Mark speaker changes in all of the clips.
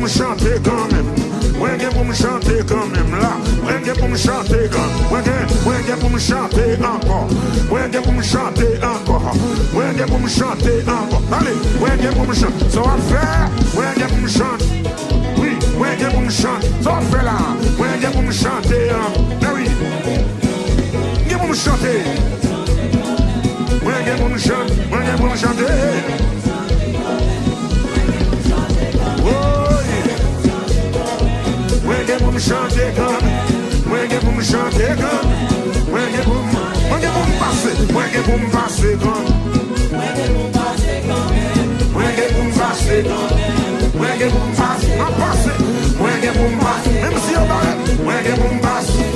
Speaker 1: me chanter quand même. Ouais, pour me chanter quand même là. Ouais, pour me chanter quand même. Ouais, pour me chanter encore. Ouais, pour me chanter encore. Ouais, pour me chanter encore. Allez, ouais, pour me chanter. Ça va faire. Ouais, pour me chanter. Oui, ouais, pour me chanter. Ça va faire là. Ouais, pour me chanter. Ah oui. Pour me chanter. Ouais, pour me chanter. Ouais, pour me chanter. Pour me chanter comme, ouais, pour me chanter comme, ouais, pour me passer, ouais, pour me passer comme, ouais, pour me passer comme, ouais, pour me passer comme, ouais, pour me passer, ouais, pour me passer, même si on va, ouais, pour me passer,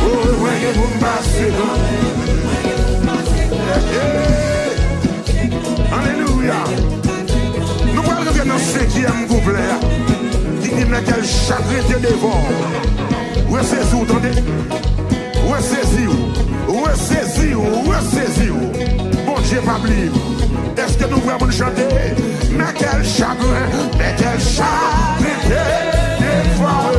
Speaker 1: oh, ouais, pour me passer comme, alléluia. Nous allons revenir dans ce 5e couplet. Quel chagrin te dévore. Où est-ce que vous entendez? Où est-ce que où est-ce que où est-ce que bon Dieu pas oublier. Est-ce que nous pouvons chanter? Mais quel chagrin te dévore.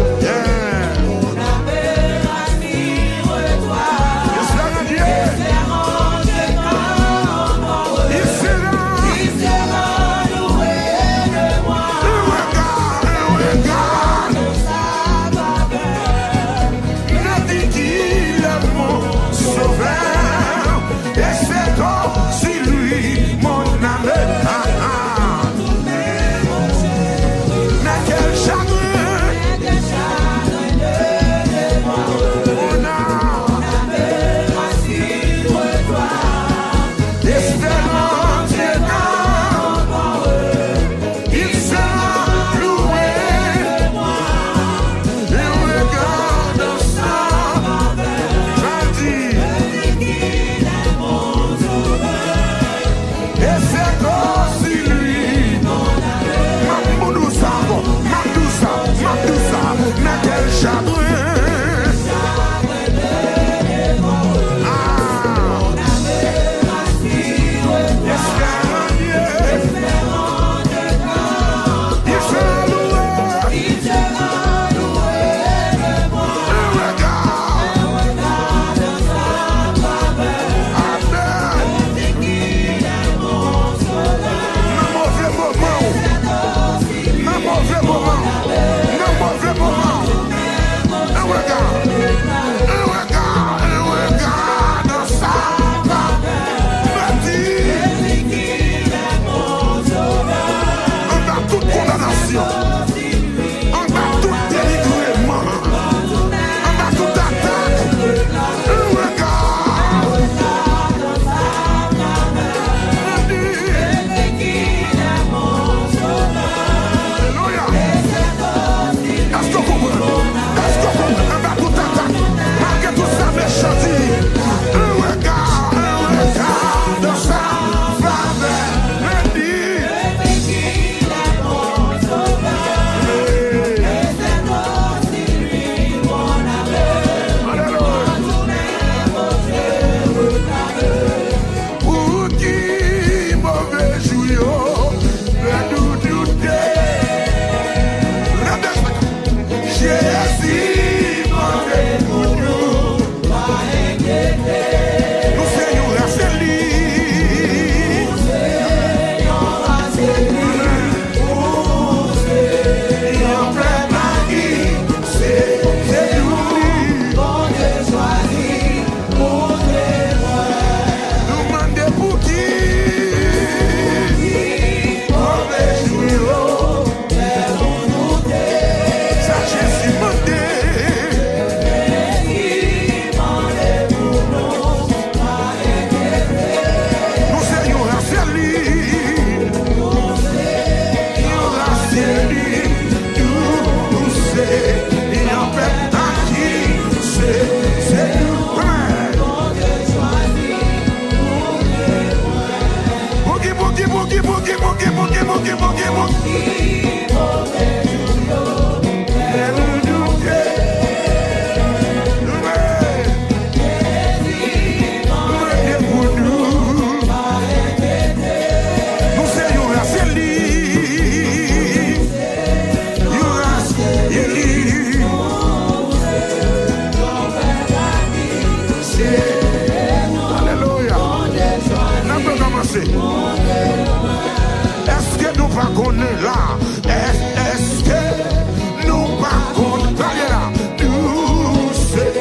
Speaker 1: connaît là. Est-ce que nous pas contre là? Nous c'est.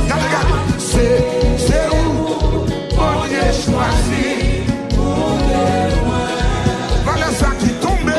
Speaker 1: Regardez, c'est où on est choisi. Voilà ça qui tombe.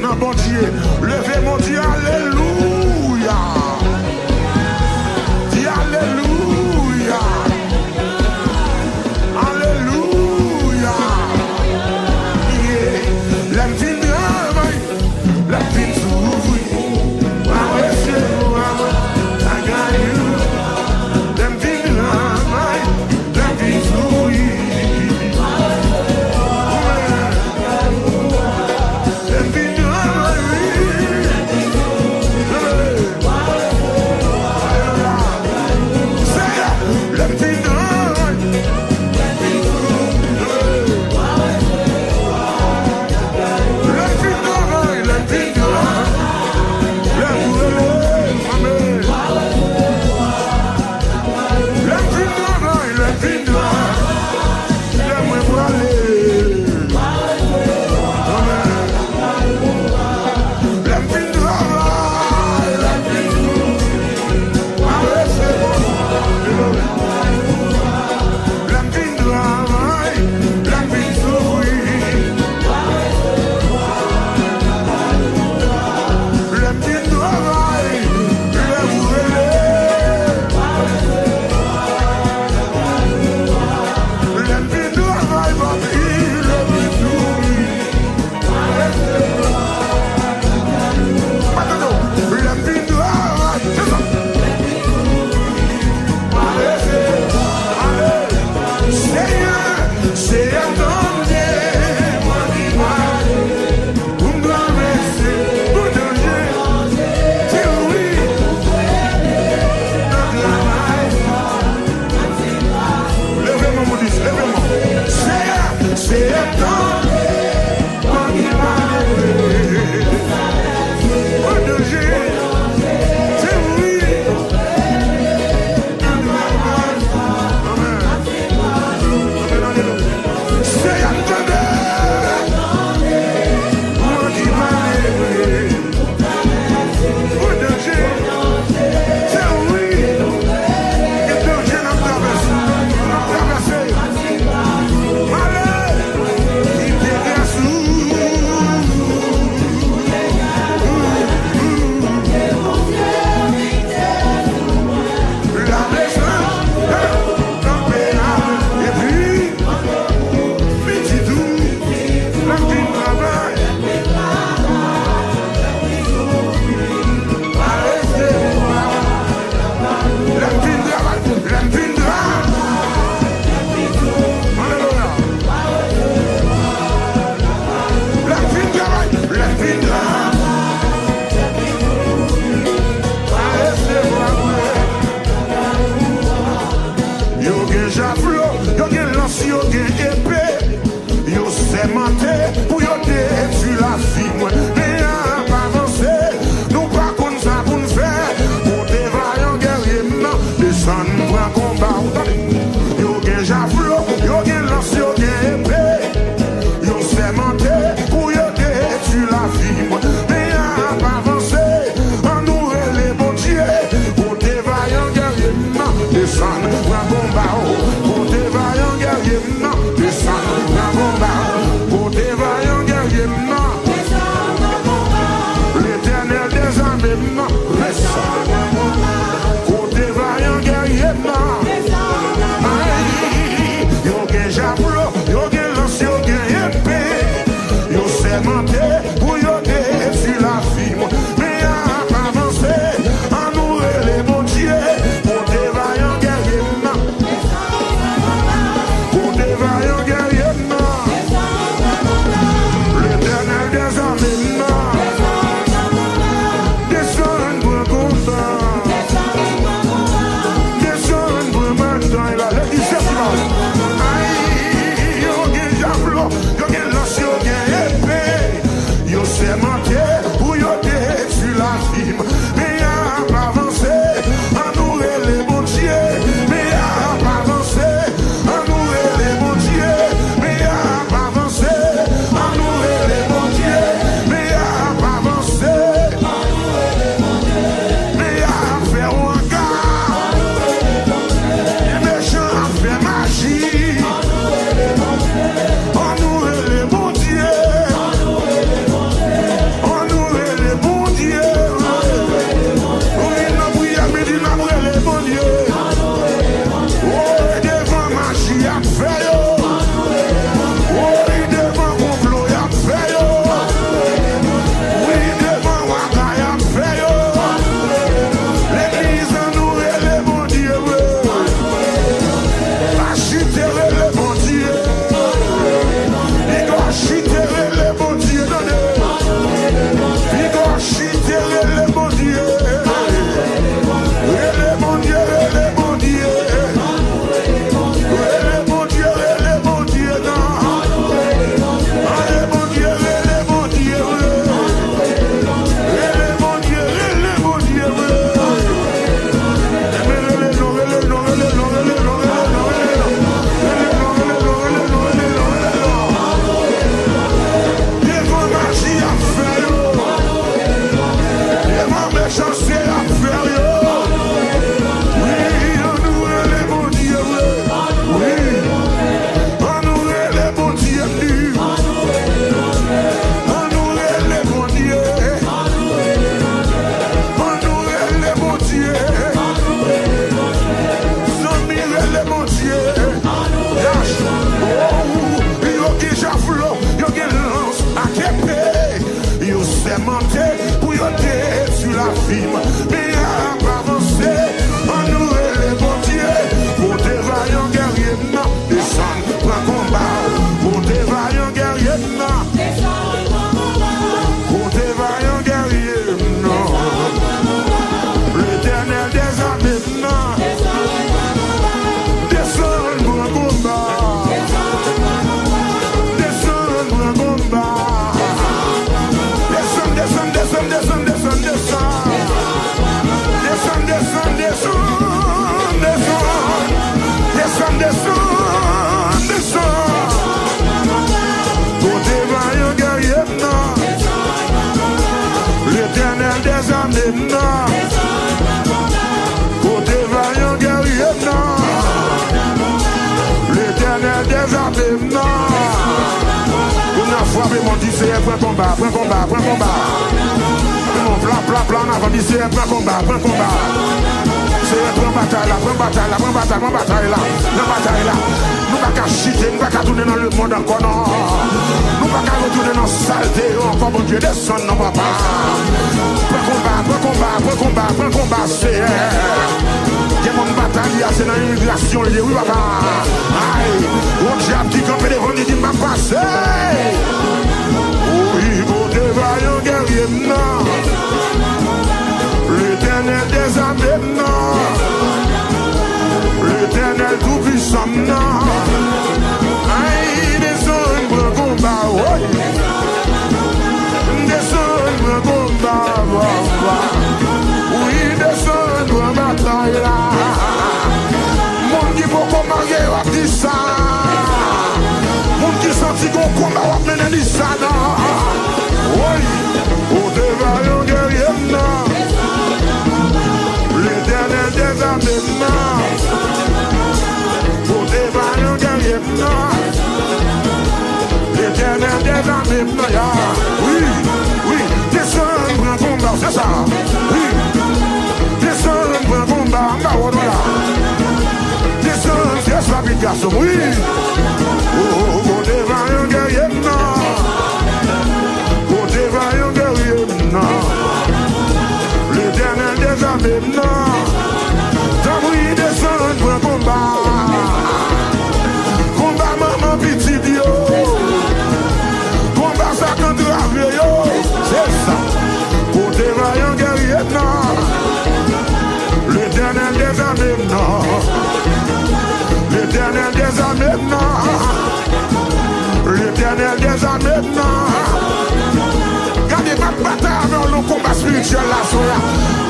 Speaker 1: Non, bon Dieu, levez mon Dieu, alléluia. Dis alléluia. Alléluia. La vie la vie s'ouvre. c'est un combat, prends combat, prends combat. Plan, avant d'ici, prends combat, prends combat. C'est prends bataille là, prends bataille là, prends bataille, prends bataille là, prends bataille là. Nous ne pouvons pas chiter, nous ne pouvons pas tourner dans le monde encore, non. Nous ne pouvons pas retourner dans la saleté, encore, bon Dieu, descend, non, papa. Prends combat, prends combat, prends combat, prends combat, c'est il y a mon bataille, c'est dans l'immigration, oui, papa. Aïe, mon diable qui campe devant, il dit, m'a passé. Oui, vous devez un guerrier, non. L'éternel des armées, non. L'éternel tout-puissant, non. Aïe, descend, grand combat, oui. Descend, grand combat, oui, descend, grand bataille, là. Mon qui peut commander, on dit ça. Mon qui senti qu'on combat, on mène dit ça, non. Oui, au devant, un guerrier, non. L'éternel des armées, non. Au devant, un guerrier, non. L'éternel des armées, non. Oui, oui, descend, grand combat, c'est ça. Oui, descend, grand combat, descend, c'est ça, petit garçon, oui. Au devant, un guerrier, non. Au devant, un guerrier, non. L'éternel des armées, non. Tant oui, descend, grand combat. Combat, maman, petit Dieu. Combat, ça, contre la vie, c'est ça. Au devant, un guerrier, non. L'éternel des armées, non. L'éternel des armées, non. L'éternel des armées, non. Gardez pas de bataille dans le combat spirituel là,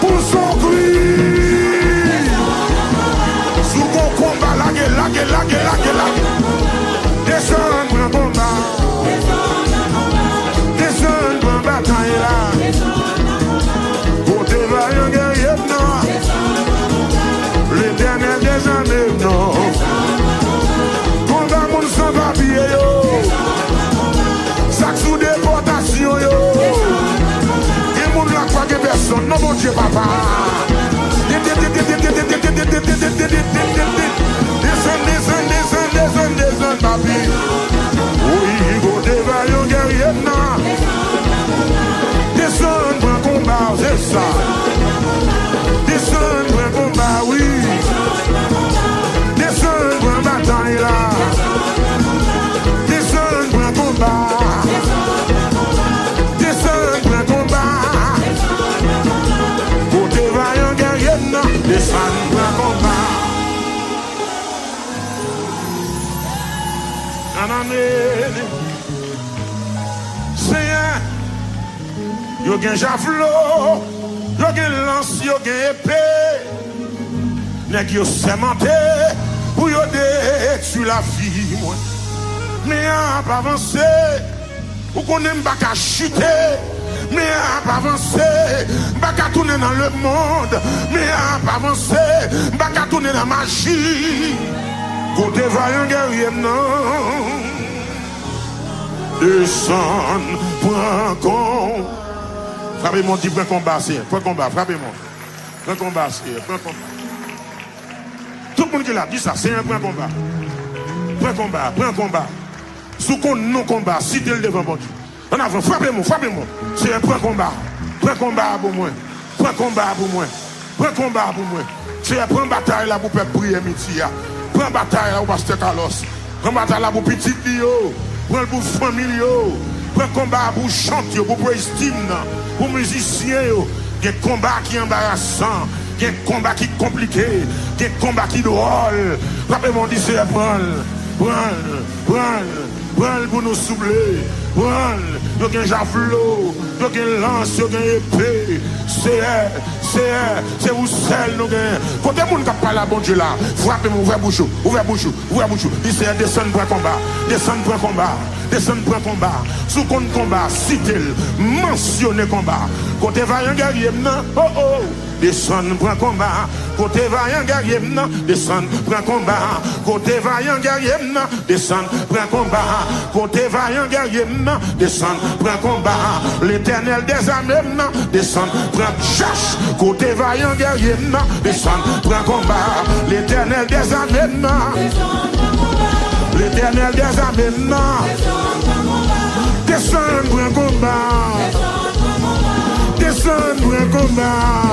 Speaker 1: pour son cri. Sous mon combat, lagué. Descend, grand combat. Descend, grand bataille là. Pour te voir un guerrier, non. L'éternel des armées, non. Combat, mon sang va piller, yo. Sac sous déportation, yo. Et mon la croix que personne, non, mon Dieu, papa. Descend, papi. Oui, go devant yon guerrier, non. Descend, grand combat, c'est ça. Descend, grand combat, oui. Descend, grand bataille, là. Descend, grand combat. Descend, grand combat. Go devant yon guerrier, non. Descend, grand combat. Seigneur, yo gen javelot, yo gen lance, yo gen épée. Nèg yo sémenté pour yo détruire la vie, moi. Mais à pas avancer, ou qu'on aime pas qu'à chuter. Mais à pas avancer, pas qu'à tourner dans le monde. Mais à pas avancer, pas qu'à tourner dans la magie. Côté vaillant guerrier, non. Descend, point con. Frappez-moi, dit point combat, c'est point combat, frappez-moi. Point combat, c'est point combat. Tout le monde qui l'a dit ça, c'est un point combat. Point combat, point combat. Sous qu'on non combat, citez le devant bon Dieu. En avant, frappez-moi, frappez-moi. C'est un point combat. Point combat pour moi. Point combat pour moi. Point combat pour moi. C'est un point bataille là pour faire prier midi. Prends bataille là pour pasteur Carlos. Prends bataille là pour petit Dio. Prends pour famille. Prends combat pour chanter, pour estime, pour musiciens. Il y a des combats qui sont embarrassants. Il y a des combats qui sont compliqués. Il y a des combats qui sont drôles. Rappelez-moi, dit c'est prendre pour nous soubler. Il y a un javelot, il y a un lance, il y a une épée. C'est vous seul nous gagnons. Quand les gens qui parlent à bon Dieu là, frappez-moi, ouvrez bouche. Il c'est descendre pour un combat, descendre pour un combat, descendre pour un combat. Sous compte combat, citez-le, mentionnez combat. Quand tu vas un guerrier, non, descendre pour un combat. Côté vaillant guerrier, descend, prends combat. Côté vaillant guerrier, descend, prends combat. Côté vaillant guerrier, descend, prends combat. L'éternel des armées, descend, prends chasse. Côté vaillant guerrier, descend, prends combat. L'éternel des armées, l'éternel des armées, descend, prends combat. Descend, prends combat.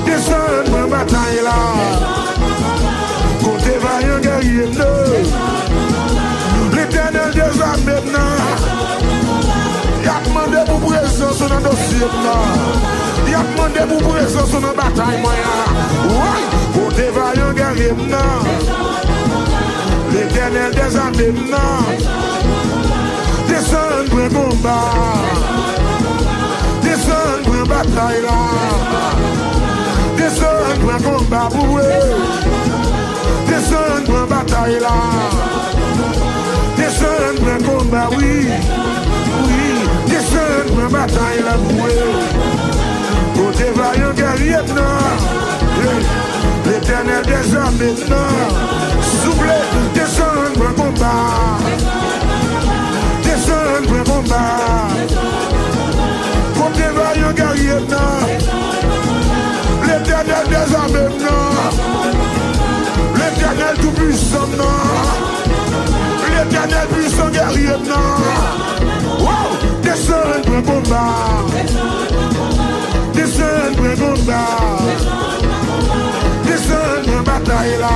Speaker 1: Descend, prends bataille là. Côté vaillant guerrier, l'éternel des armées, il a demandé pour présence dans le dossier. Il a demandé pour présence dans la bataille. Côté vaillant guerrier, l'éternel des armées, descend, prends combat. Descend, prends bataille là. Descend, prends combat pour eux. Descend, prends bataille là. Descend, prends combat, oui. Oui, descend, prends bataille là pour eux. Côté vaillant guerrier, l'éternel des armées, souffle, descend, prends combat. Descend, prends combat. Côté vaillant guerrier, l'éternel des armées, l'éternel tout puissant, l'éternel puissant guerrier, descend, prends combat. Descend, prends combat. Descend, prends bataille là.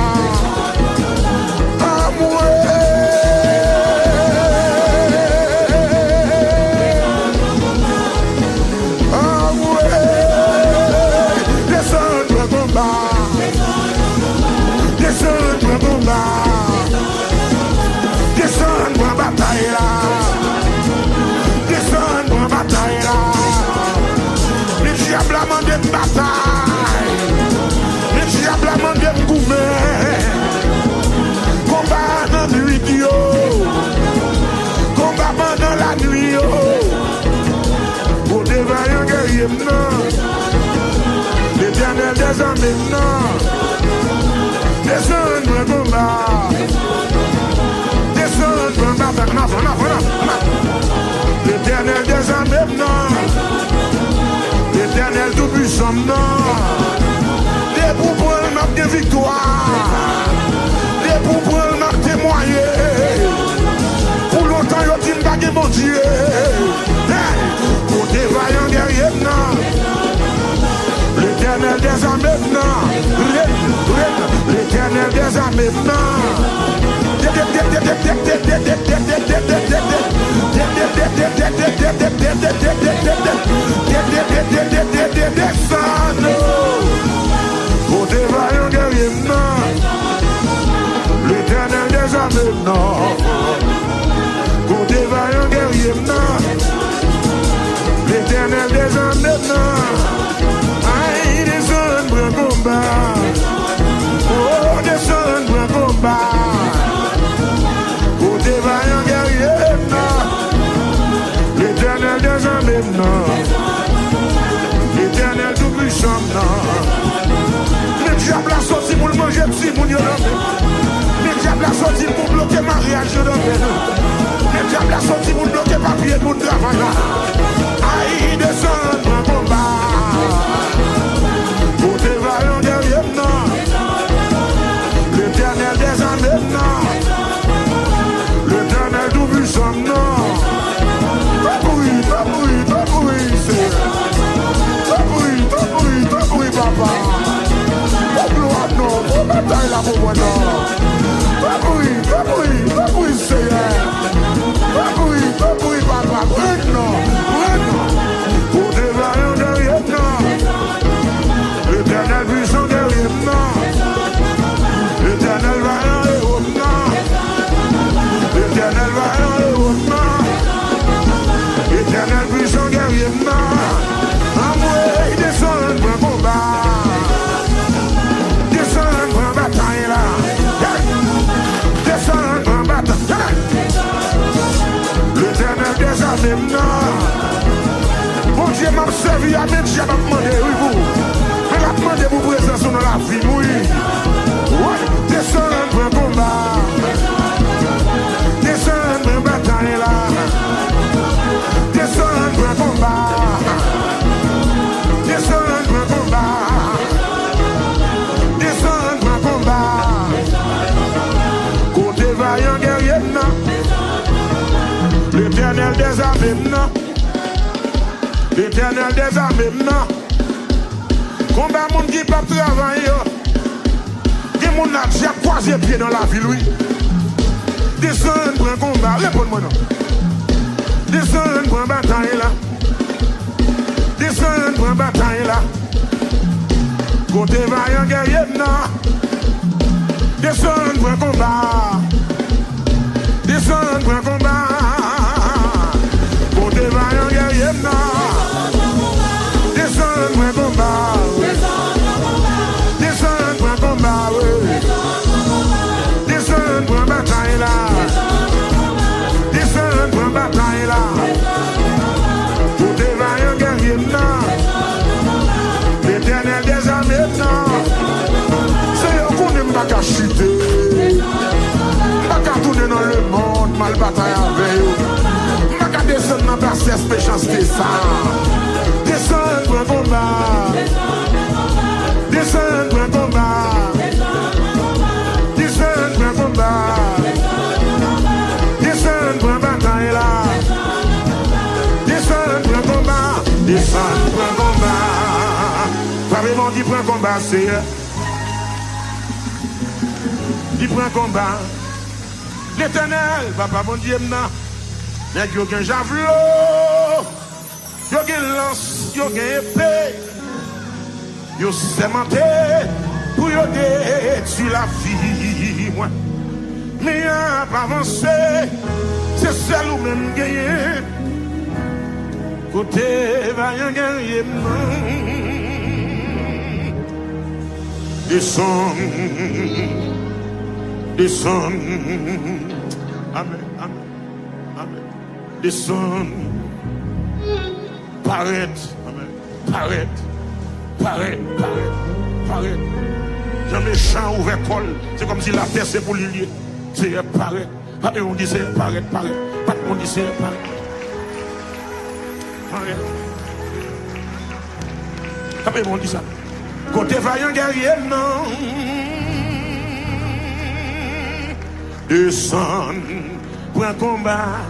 Speaker 1: Descends-moi bataille là. Descends-moi bataille là. Les diables a demandé de bataille. Les diables a demandé de gouverner. Combat dans la nuit. Combat pendant la nuit. Pour des vaillants guerriers, l'éternel des armées, descends-moi combat. Descends-moi bataille. L'éternel des armées, l'éternel tout puissant, des pour prendre notre victoire, des pour prendre notre témoigner. Pour longtemps, il y a une bague mon Dieu. Pour des vaillants guerriers, l'éternel des armées, l'éternel des armées, pour des vaillants guerriers, l'éternel des armées, pour des vaillants guerriers, l'éternel des armées, aïe, descend, prends combat. Oh, descend, prends combat. Pour des vaillants guerriers, l'éternel des armées, l'éternel tout puissant. Le diable a sorti pour le manger petit pour nous. Le diable a sorti pour bloquer le mariage de nous. Le diable a sorti pour bloquer le papier pour le travail. Aïe, descend, prends combat. Pour des vaillants guerriers, l'éternel des armées, l'éternel tout puissant, oui, papa. Oh, gloire, non, oh, bataille là pour moi, non. Oui, Seigneur. Oui, papa, non. Pour des vaillants guerriers, l'éternel puissant guerrier, l'éternel vaillant et haut, l'éternel vaillant et haut, l'éternel puissant guerrier, descend, prends combat. Descend, prends bataille là. Descend, prends bataille. L'éternel des armées, vie mouille. Ouais, descend pour un combat. Descend pour une bataille là. Descend pour un combat. Descend pour un combat. Descend pour un combat. Côté vaillant guerrier, non. L'éternel des armées, non. L'éternel des armées, non. Combat moun qui pas travailler. Qui moun a déjà croisé pied dans la ville, oui. Descend pour un combat. Réponds-moi non. Descend pour un bataille là. Descend pour un bataille là. Côté vaillant guerrier, non. Descend pour un combat. Descend pour un combat. Côté vaillant guerrier, non. Descend pour un combat. Descend pour un combat, oui. Descend pour un bataille là. Descend pour un bataille là. Côté vaillant guerrier, non. L'éternel des armées, non. C'est eux qu'on n'aime pas qu'à chuter. Pas qu'à tourner dans le monde, mal bataille avec eux. Pas qu'à descendre dans la cesse, méchanceté, ça. Descend pour un combat. Descend pour un combat. Descend pour un combat. Descend pour un bataille là. Descend pour un combat. Descend pour un combat. Pas vraiment dit pour un combat, c'est. Dit pour un combat. L'éternel, papa mon Dieu, non. Mais il y a un javelot. Il y a une lance, il y a une épée. Il y a sémenté pour y détruire la vie. Mais il n'y a pas avancé. C'est celle où même gagné. Côté vaillant guerrier, descend. Descend. Amen, amen, amen. Descend. Paraît, amen. Paraît, paraît, paraît, paraît. Jean méchant ouvert col. C'est comme si la terre c'est pour l'ilier. C'est paraît. Pas on dit c'est paraît, paraît. Pas on dit c'est paraît. Paraît. Pas on dit ça. Côté vaillant guerrier, non. Descend pour un combat.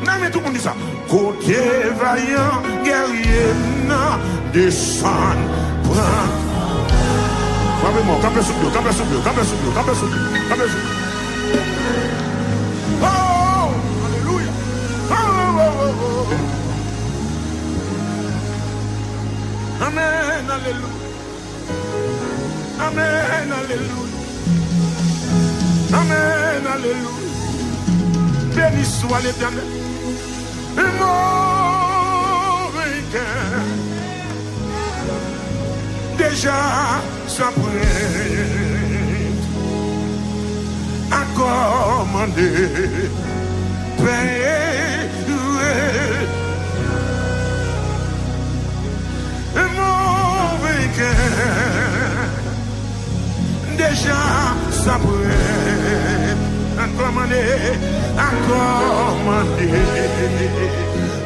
Speaker 1: Non mais tout le monde dit ça. Côté vaillant guerrier, non. Descend pour un combat. Campez sous l'eau, campez sous l'eau, campez sous l'eau, campez sous l'eau, campez sous l'eau. Oh, alléluia. Oh, oh, oh, oh. Amen, alléluia. Amen, alléluia. Amen, alléluia. Béni soit l'Éternel. Et mon vainqueur, déjà s'apprête à commander, payer. Et mon vainqueur, déjà s'apprête à commander,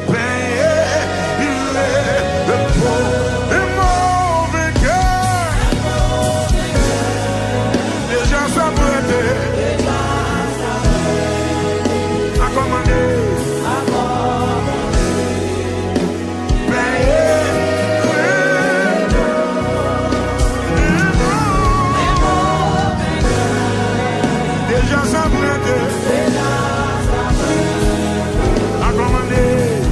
Speaker 1: payer le pauvre. Et mon vainqueur, déjà s'apprête à commander, déjà s'apprête à commander.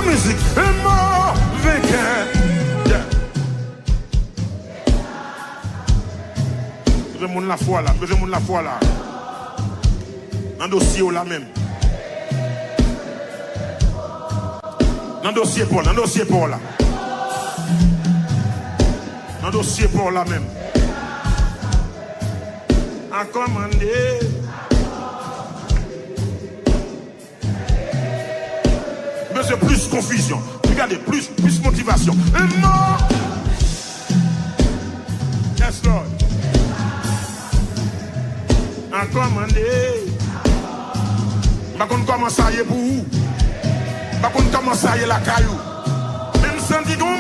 Speaker 1: musique. Un mort vainqueur. Je monte la foi là. Je monte la foi là. Dans dossier là même. Dans dossier Paul, dans dossier Paul là. Dans dossier Paul là même. À commander. Mais c'est plus confusion. Regardez, plus motivation. Un mort. Yes, Lord. À commander. Par contre, comment ça y est pour vous? Par contre, comment ça y est la caillou? Même sans dire comment.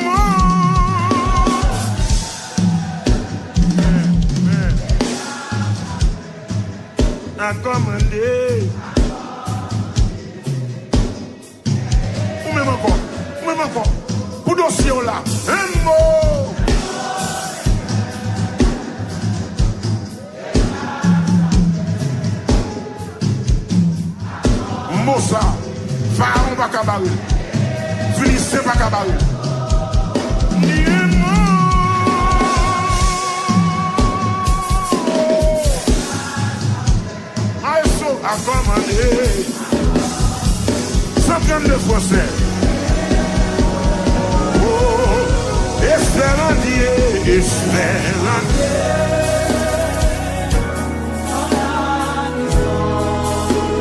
Speaker 1: À commander. Ou même encore. Pour dossier là, un mot. Mossa, Pharaon va cabaret, Philistin va cabaret. Ni un mot. Aïsso a commandé 132 Français. Oh, espérandier.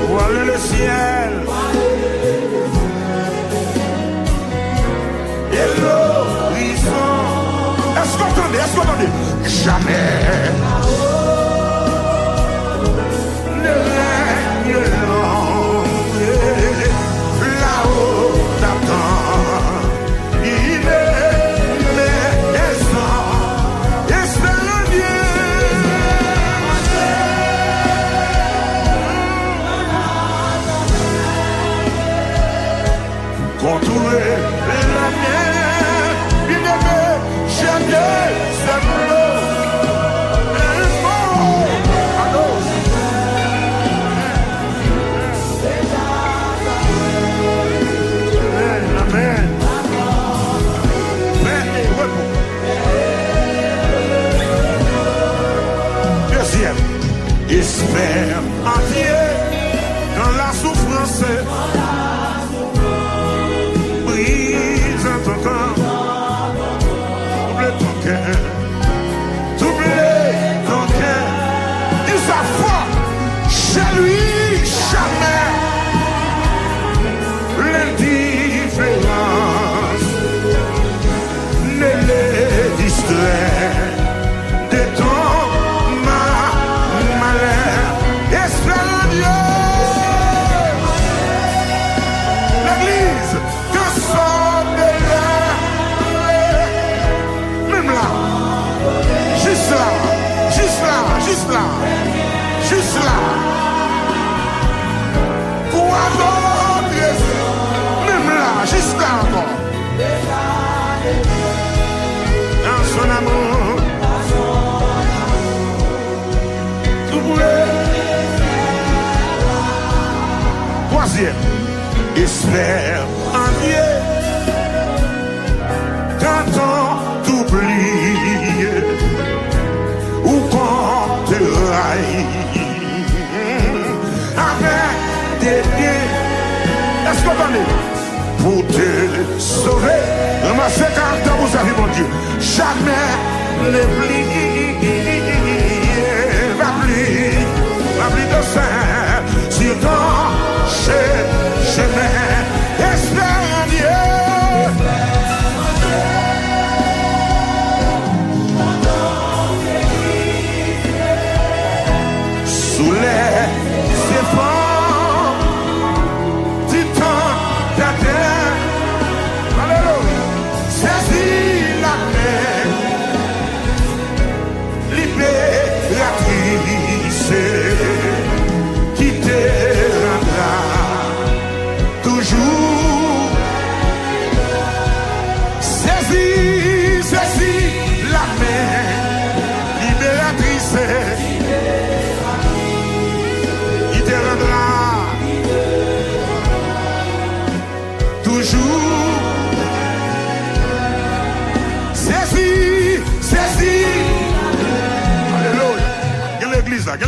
Speaker 1: Voilà le ciel. Et l'horizon. Est-ce que vous entendez? Jamais ne règne long là-haut t'attend. Il est maison espérandier. Contourer la mer, il ne veut jamais s'appeler. Amen. Deuxième, espère entier dans la souffrance. Brise ton corps, double ton cœur, dis sa foi, chez lui jamais l'indifférence ne les distrait de ton malheur. Espère en Dieu. L'église, que sort de là, même là, juste là. Quoi d'autre? Même là, juste là encore. Dans son amour, tout pourrait. Troisième, espère en Dieu quand on t'oublie ou qu'on te raille avec des pieds. Est-ce que vous entendez? Pour te sauver, ramassez quand vous avez mon Dieu. Jamais ne va plus de sein sur ton chemin. Espère en Dieu. Sous les éponges du temps d'Adam. Alléluia. Saisis la main libératrice qui te rendra toujours. Saisis la main libératrice qui te rendra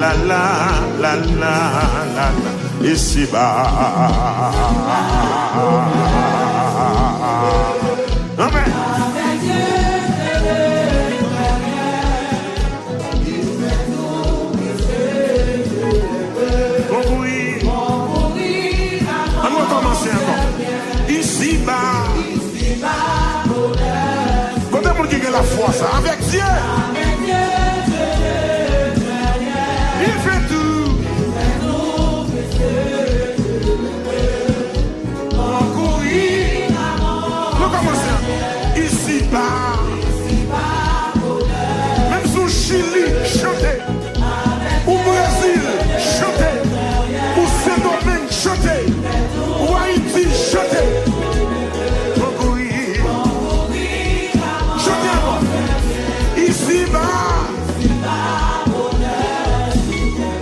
Speaker 1: la la la, ici-bas. Amen. On va commencer encore. Ici-bas. Quand on dit que la foi, ça, avec Dieu. Il fait tout. Concourir. Nous commençons. Ici-bas. Même sous Chili, chanter. Au Brésil, chanter. Au Saint-Domingue, chanter. Au Haïti, chanter. Concourir. Chantez encore. Ici-bas.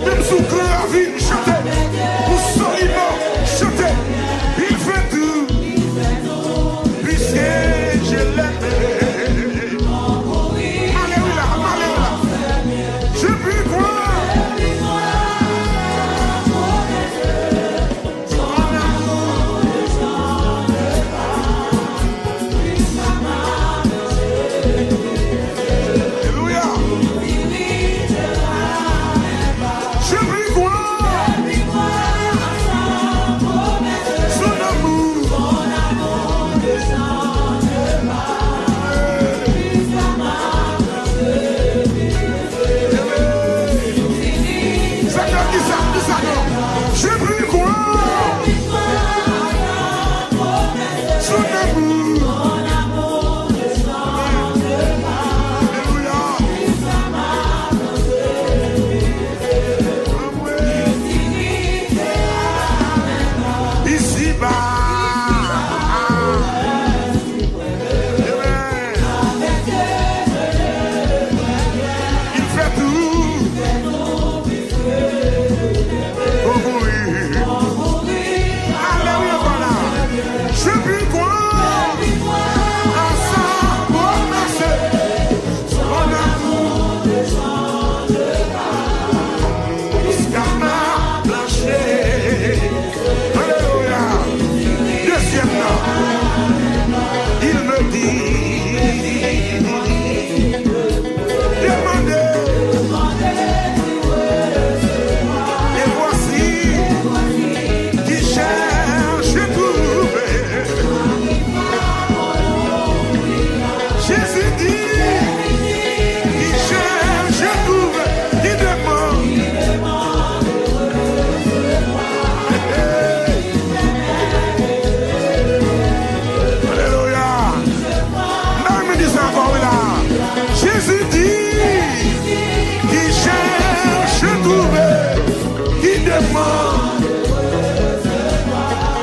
Speaker 1: Même sous Gravine, chanter. Au Solimo, chanter. Il fait tout. Puisque je l'aime.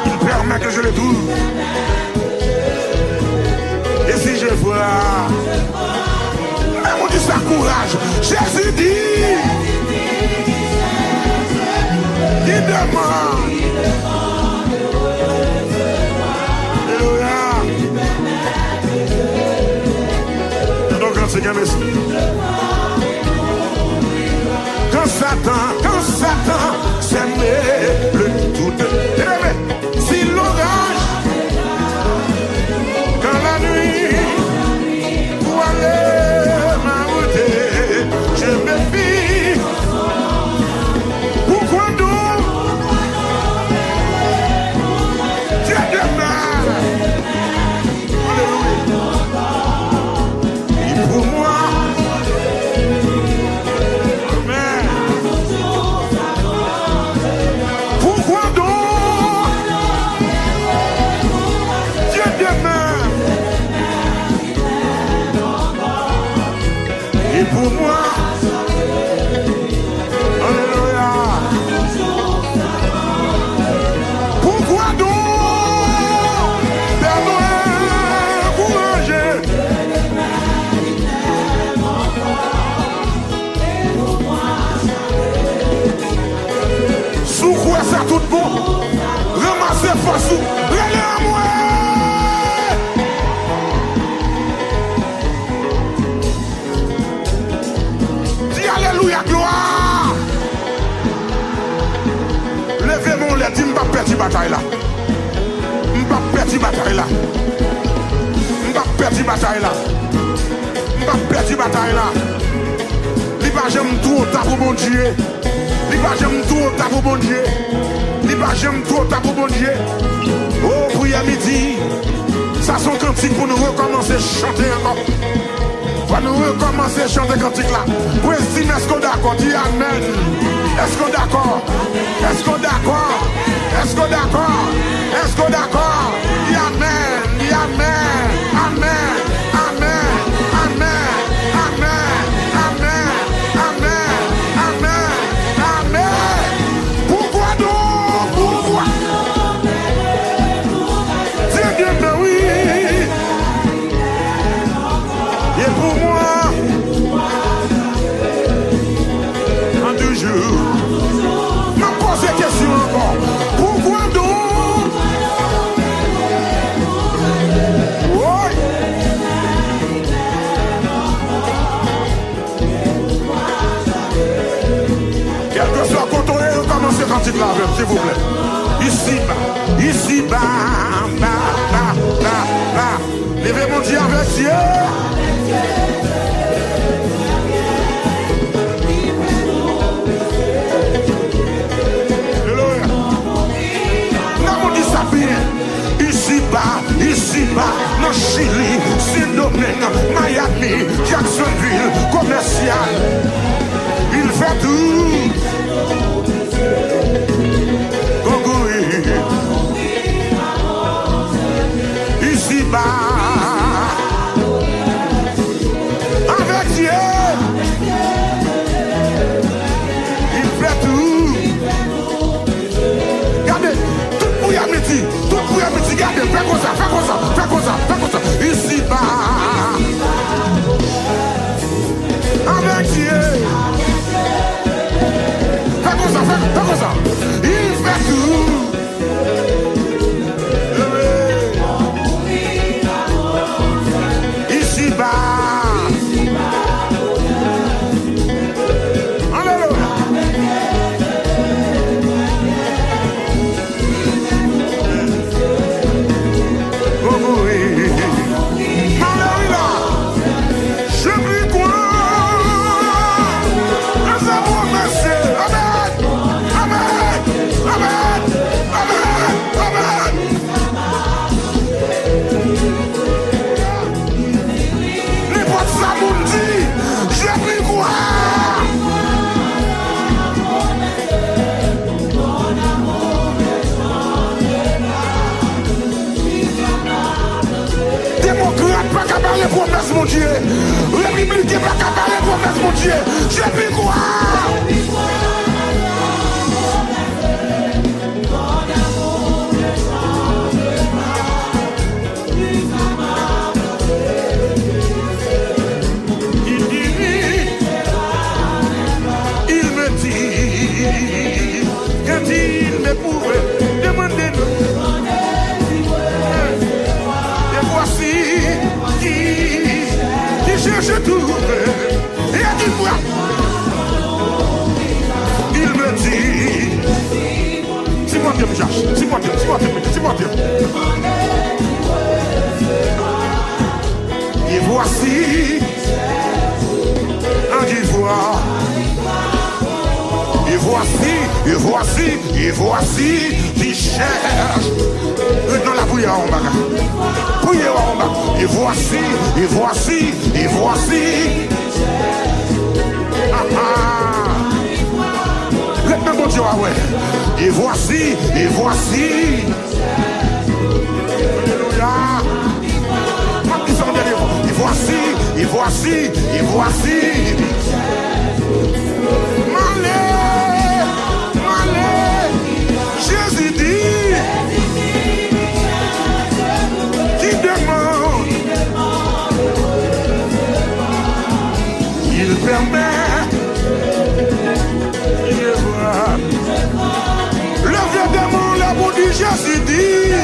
Speaker 1: Il permet que je le trouve. Et si je vois, même on dit ça courage. Jésus dit, il demande. Alléluia. Donc, quand Seigneur, merci. Quand Satan s'aimait le tout de si l'orage, quand la nuit, pour aller m'arrêter, je me fie. Pourquoi donc Dieu demeure? Alléluia. Et pour moi, pour moi, alléluia. Pourquoi donc perdre courage? Sous quoi ça tout bon? Ramassez force, relais à moi. dit, je ne vais pas perdre la bataille là. Je ne vais pas perdre la bataille là. Je ne vais pas perdre la bataille là. Je ne vais pas perdre la bataille là. Il va jamais tout pour mon Dieu. Il va jamais tout pour mon Dieu. Il va jamais tout pour mon Dieu. Oh, prière midi. Ça sont cantiques pour nous recommencer à chanter encore. Pour nous recommencer à chanter cantique là. Pour estimer, est-ce qu'on est d'accord? Dis Amen. Est-ce qu'on est d'accord? Est-ce qu'on est d'accord? Est-ce qu'on est d'accord? Est-ce qu'on est d'accord? Dis Amen. Dis Amen. Amen. Amen. Amen. Amen. Amen. Amen. Amen. Amen. Pourquoi donc? Pourquoi? C'est Dieu, mais oui. Et pour moi, en 2 jours, je me pose la question encore. Pourquoi donc? Oui. Quel que soit quand on est, commencez quand il lave, s'il vous plaît. Ici, bas, bas. Levez mon Dieu avec Dieu. Ici bas, dans Chili, Saint-Domingue, Miami, Jacksonville, commercial. Il fait tout. Congoui. Ici bas, avec Dieu. Il fait tout. Regardez, tout pour y amitié. Regardez, fais comme ça. Ici bas, avec Dieu. Fais comme ça. Il fait tout. Ici bas. Alléluia. Les promesses, mon Dieu. Républicain pas capable les promesses, mon Dieu. Je puis croire. Il me dit, quand il me pouvait demander nous. Et voici qui cherche tout. Et à qui voit. Il me dit, c'est moi qui me cherche, c'est moi qui me. Et voici, un qui voit. Et voici qui cherche. Dans la bouillard en bas. Bouillard en bas. Et voici. Même bon Dieu, ouais. Et voici. Alléluia. Et voici. Jésus dit, qui demande, il permet, il voit. Le vieux démon, la boue du Jésus dit,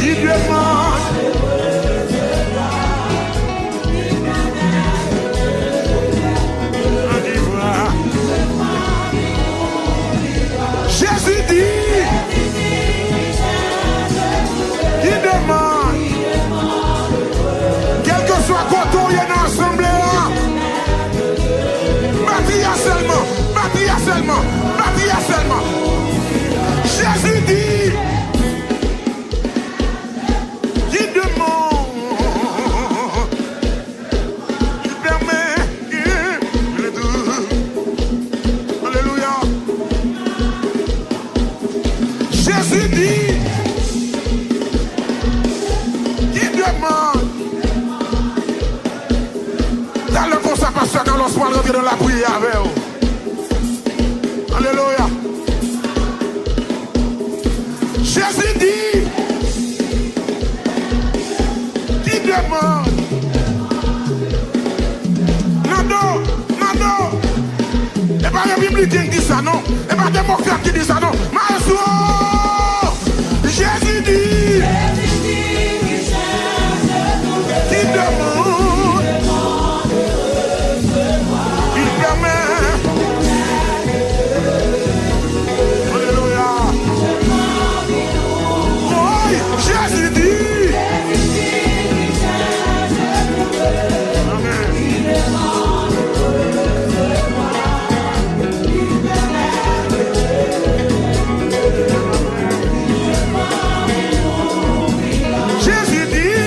Speaker 1: il demande, Carlos pour rentrer dans la prière avec vous. Alléluia. Jésus dit, qui demande? Non. Et pas républicain qui dit ça, non. Et pas démocrate qui dit ça, non. Maestro, Jésus dit, qui demande, il permet. Alléluia. Oui, Jésus dit. Amen. Jésus dit.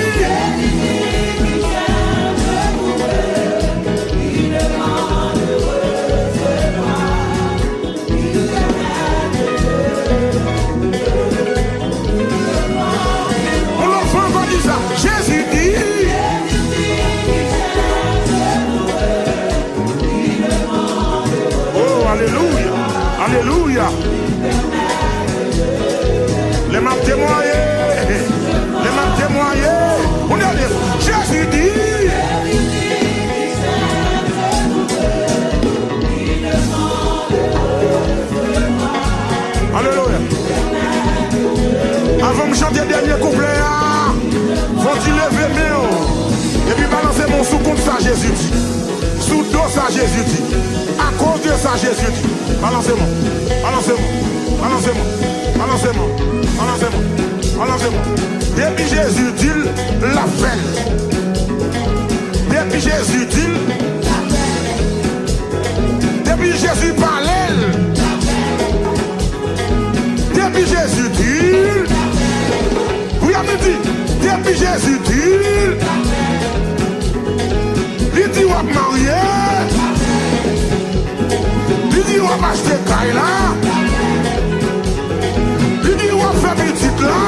Speaker 1: On l'enfant va dire ça. Jésus dit. Oh, alléluia. Alléluia. Les mêmes témoigner. Les mêmes témoigner. On est allé. Jésus dit. Alléluia. Avant de chanter le dernier couplet, faut-il lever mes hauts. Et puis balancer mon sous contre ça, Jésus dit. Sous dos ça, Jésus dit. À cause de ça, Jésus dit. Balancez-moi. Balancez-moi. Balancez-moi. Balancez-moi. Balancez-moi. Balancez-moi. Depuis Jésus dit, la fait. Depuis Jésus dit, depuis Jésus parlait. Depuis Jésus dit, vous avez dit, depuis Jésus dit, il dit, on va marier, il dit, on va acheter caille là, il dit, on va faire petite là,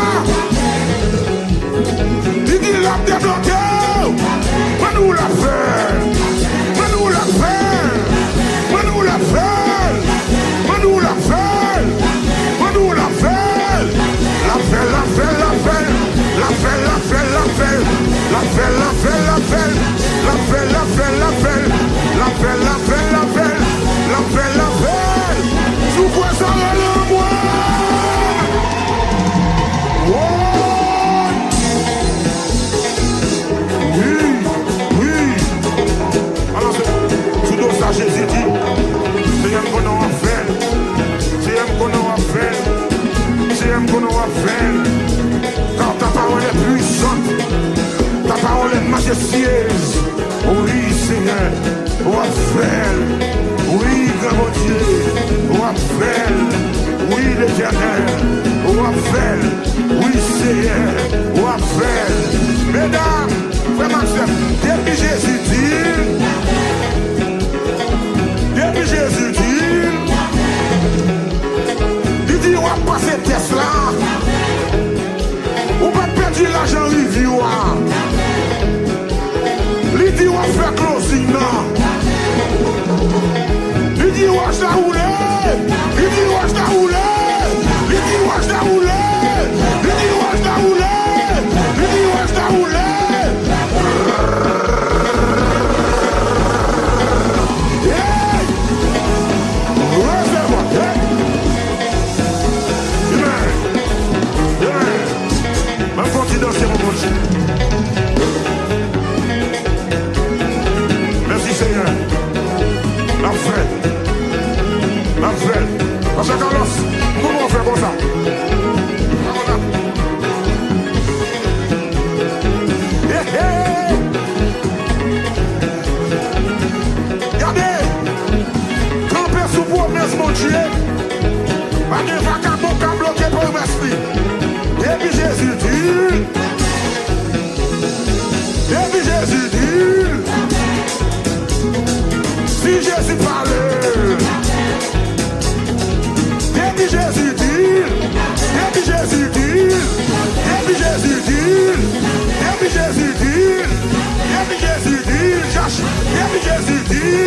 Speaker 1: il dit, il a débloqué, mais nous la fait, mais nous la fait, mais nous la fait, mais nous la fait. Nous la fait, la fait, la fait, la fait, la fait, la fait, la fait, la fait, la fait, la fait, la fait, la fait, la fait, la fait, la fait, la fait, la fait, la fait, sous quoi ça va le moi? Oui, oui. Alors c'est sous ça Jésus dit, c'est un bon nom à faire, c'est un bon nom à faire. J'aime qu'on a fait, car ta parole est puissante, ta parole est majestueuse. Oui, Seigneur, on va faire, oui, grand Dieu, on va faire, oui, l'Éternel, on va faire, oui, Seigneur, on va faire. Mesdames, frères, ma soeur, depuis Jésus dit, il dit, on va passer Tesla. On va perdre l'argent review. Il dit, on va faire closing. Il dit, on va se rouler. Il dit, on va se rouler. Il dit, on va se rouler. Il dit, on va se rouler. Il dit, on va se rouler. Même quand tu danses, mon bon Dieu. Merci Seigneur. La frère. La frère. Parce que Carlos, comment on fait comme ça? Regardez. Camper sous promesse, mon Dieu. Pas de vagabond qui a bloqué pour l'esprit. Depuis Jésus dit, si Jésus parlait, depuis Jésus dit, Jésus dit,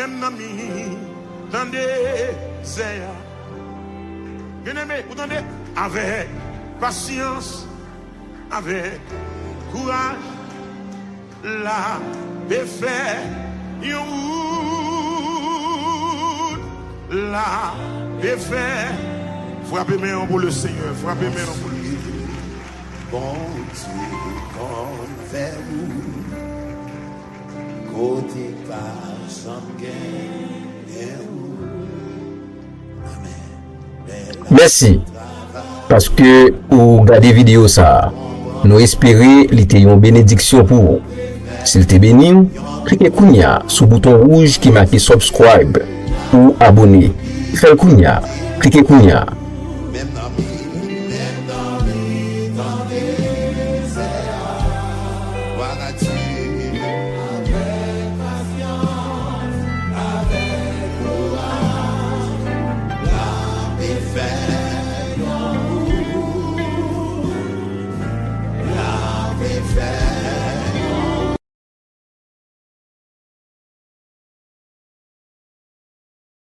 Speaker 1: même ami, tendez, c'est. Bien-aimé, vous entendez? Avec patience, avec courage, la défaite, la défaite. Frappez main pour le Seigneur, frappez main pour lui.
Speaker 2: Bon Dieu, comme vers vous, côté pas
Speaker 3: Merci. Parce que vous regardez vidéo ça, nous espérons qu'il une bénédiction pour vous. S'il te béni, cliquez Kounia sur le bouton rouge qui marque subscribe ou abonner. Faites Kounia, cliquez Kounia.